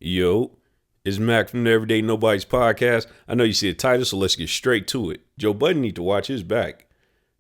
Yo, it's Mac from the Everyday Nobody's podcast. I know you see the title, so let's get straight to it. Joe Budden need to watch his back.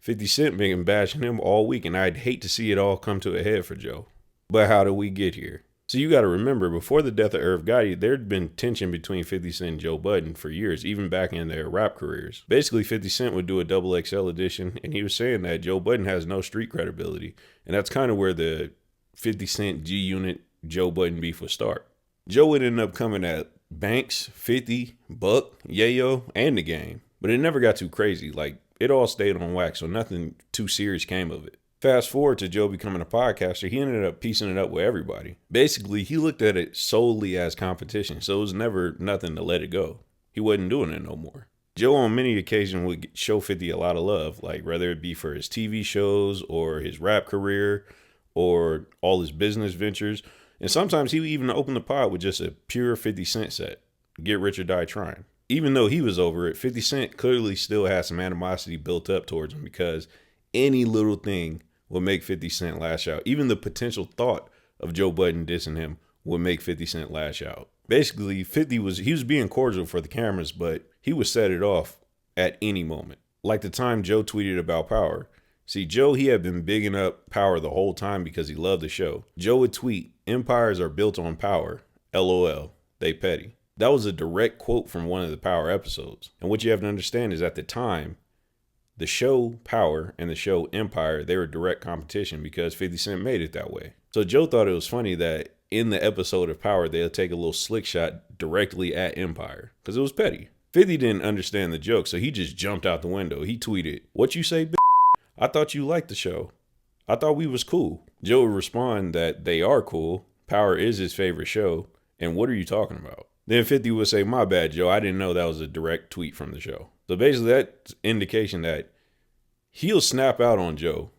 50 Cent been bashing him all week, and I'd hate to see it all come to a head for Joe. But how did we get here? So you got to remember, before the death of Irv Gotti, there'd been tension between 50 Cent and Joe Budden for years, even back in their rap careers. Basically, 50 Cent would do a XXL edition, and he was saying that Joe Budden has no street credibility. And that's kind of where the 50 Cent G-Unit Joe Budden beef would start. Joe would end up coming at Banks, 50, Buck, Yayo, and the game. But it never got too crazy. Like, it all stayed on wax, so nothing too serious came of it. Fast forward to Joe becoming a podcaster, he ended up piecing it up with everybody. Basically, he looked at it solely as competition, so it was never nothing to let it go. He wasn't doing it no more. Joe on many occasions would show 50 a lot of love, like whether it be for his TV shows or his rap career or all his business ventures. And sometimes he would even open the pod with just a pure 50 Cent set. Get rich or die trying. Even though he was over it, 50 Cent clearly still had some animosity built up towards him because any little thing would make 50 Cent lash out. Even the potential thought of Joe Budden dissing him would make 50 Cent lash out. Basically, 50 was being cordial for the cameras, but he would set it off at any moment. Like the time Joe tweeted about Power. See, Joe, he had been bigging up Power the whole time because he loved the show. Joe would tweet, "Empires are built on power. LOL. They petty." That was a direct quote from one of the Power episodes. And what you have to understand is at the time, the show Power and the show Empire, they were direct competition because 50 Cent made it that way. So Joe thought it was funny that in the episode of Power, they'll take a little slick shot directly at Empire because it was petty. 50 didn't understand the joke, so he just jumped out the window. He tweeted, "What you say, bitch? I thought you liked the show. I thought we was cool." Joe would respond that they are cool. Power is his favorite show. And what are you talking about? Then 50 would say, "My bad, Joe. I didn't know that was a direct tweet from the show." So basically that's indication that he'll snap out on Joe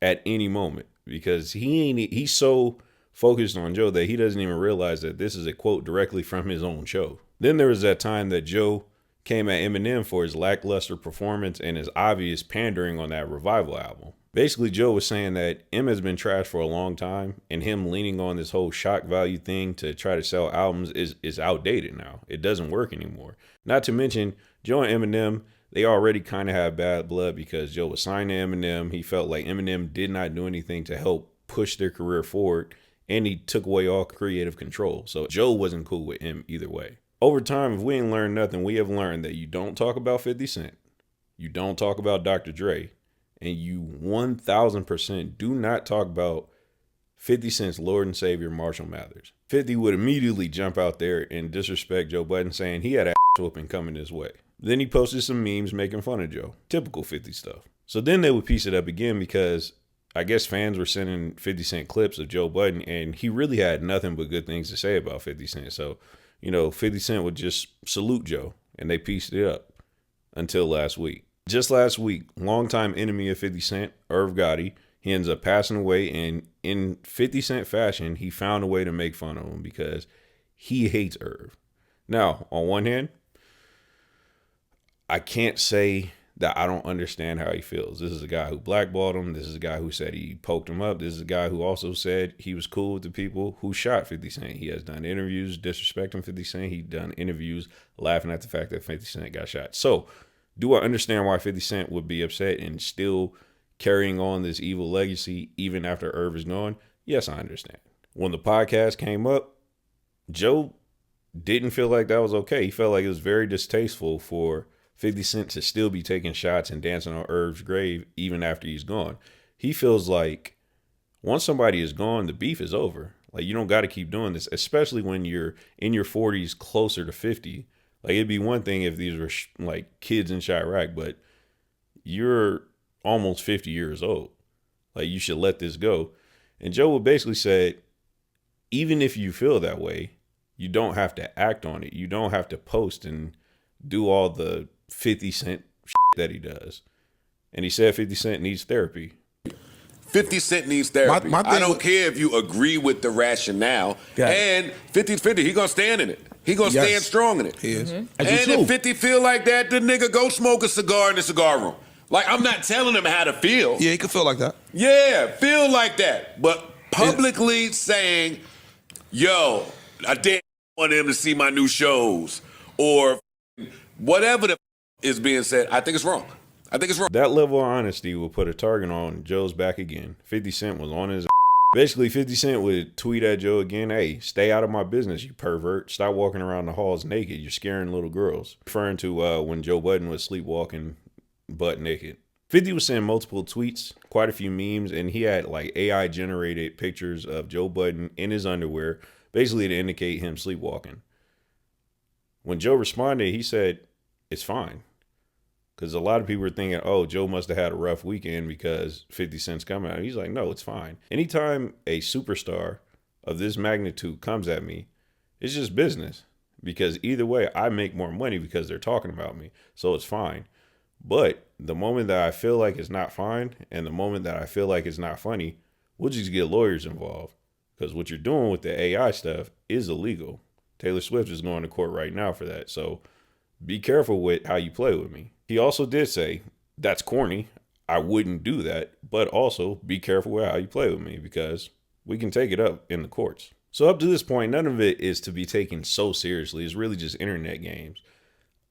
at any moment because he's so focused on Joe that he doesn't even realize that this is a quote directly from his own show. Then there was that time that Joe came at Eminem for his lackluster performance and his obvious pandering on that Revival album. Basically, Joe was saying that M has been trashed for a long time, and him leaning on this whole shock value thing to try to sell albums is outdated now. It doesn't work anymore. Not to mention, Joe and Eminem, they already kind of have bad blood because Joe was signed to Eminem. He felt like Eminem did not do anything to help push their career forward, and he took away all creative control. So Joe wasn't cool with him either way. Over time, if we ain't learned nothing, we have learned that you don't talk about 50 Cent, you don't talk about Dr. Dre, and you 1000% do not talk about 50 Cent's Lord and Savior, Marshall Mathers. 50 would immediately jump out there and disrespect Joe Budden, saying he had an ass whooping coming his way. Then he posted some memes making fun of Joe. Typical 50 stuff. So then they would piece it up again because I guess fans were sending 50 Cent clips of Joe Budden, and he really had nothing but good things to say about 50 Cent. So 50 Cent would just salute Joe, and they pieced it up until last week. Just last week, longtime enemy of 50 Cent, Irv Gotti, he ends up passing away, and in 50 Cent fashion, he found a way to make fun of him because he hates Irv. Now, on one hand, I can't say that I don't understand how he feels. This is a guy who blackballed him. This is a guy who said he poked him up. This is a guy who also said he was cool with the people who shot 50 Cent. He has done interviews disrespecting 50 Cent. He's done interviews laughing at the fact that 50 Cent got shot. So, do I understand why 50 Cent would be upset and still carrying on this evil legacy even after Irv is gone? Yes, I understand. When the podcast came up, Joe didn't feel like that was okay. He felt like it was very distasteful for 50 Cent to still be taking shots and dancing on Irv's grave even after he's gone. He feels like once somebody is gone, the beef is over. Like, you don't got to keep doing this, especially when you're in your 40s, closer to 50. Like, it'd be one thing if these were like kids in Chirac, but you're almost 50 years old. Like, you should let this go. And Joe would basically say, even if you feel that way, you don't have to act on it. You don't have to post and do all the 50 Cent that he does. And he said 50 Cent needs therapy. 50 Cent needs therapy. My I don't care if you agree with the rationale. And 50-50, he gonna stand in it. He gonna stand strong in it. He is. And if 50 feel like that, the nigga go smoke a cigar in the cigar room. Like, I'm not telling him how to feel. Yeah, he could feel like that. Yeah, feel like that. But publicly saying, yo, I did want them to see my new shows or whatever the is being said. I think it's wrong. I think it's wrong. That level of honesty will put a target on Joe's back again. 50 Cent was on his Basically, 50 Cent would tweet at Joe again, hey, stay out of my business, you pervert. Stop walking around the halls naked. You're scaring little girls. Referring to when Joe Budden was sleepwalking butt naked. 50 was sending multiple tweets, quite a few memes, and he had like AI generated pictures of Joe Budden in his underwear, basically to indicate him sleepwalking. When Joe responded, he said, it's fine. Because a lot of people were thinking, oh, Joe must have had a rough weekend because 50 Cent's coming out. He's like, no, it's fine. Anytime a superstar of this magnitude comes at me, it's just business. Because either way, I make more money because they're talking about me. So it's fine. But the moment that I feel like it's not fine and the moment that I feel like it's not funny, we'll just get lawyers involved. Because what you're doing with the AI stuff is illegal. Taylor Swift is going to court right now for that. So be careful with how you play with me. He also did say, that's corny. I wouldn't do that. But also be careful with how you play with me because we can take it up in the courts. So up to this point, none of it is to be taken so seriously. It's really just internet games.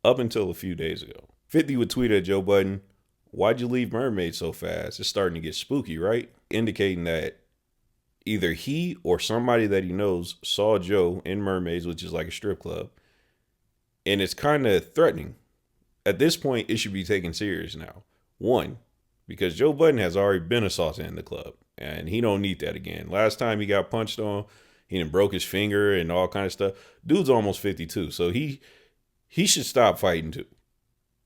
Up until a few days ago. 50 would tweet at Joe Budden, why'd you leave Mermaid so fast? It's starting to get spooky, right? Indicating that either he or somebody that he knows saw Joe in Mermaids, which is like a strip club. And it's kind of threatening. At this point, it should be taken serious now. One, because Joe Budden has already been assaulted in the club. And he don't need that again. Last time he got punched on, he done broke his finger and all kind of stuff. Dude's almost 52. So he should stop fighting too.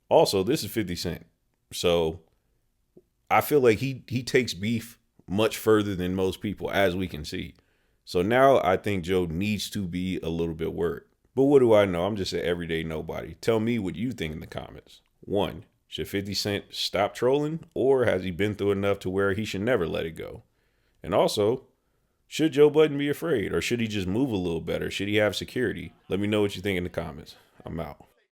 Also, this is 50 Cent. So I feel like he takes beef much further than most people, as we can see. So now I think Joe needs to be a little bit worried. But what do I know? I'm just an everyday nobody. Tell me what you think in the comments. 1, should 50 Cent stop trolling, or has he been through enough to where he should never let it go? And also, should Joe Budden be afraid, or should he just move a little better? Should he have security? Let me know what you think in the comments. I'm out.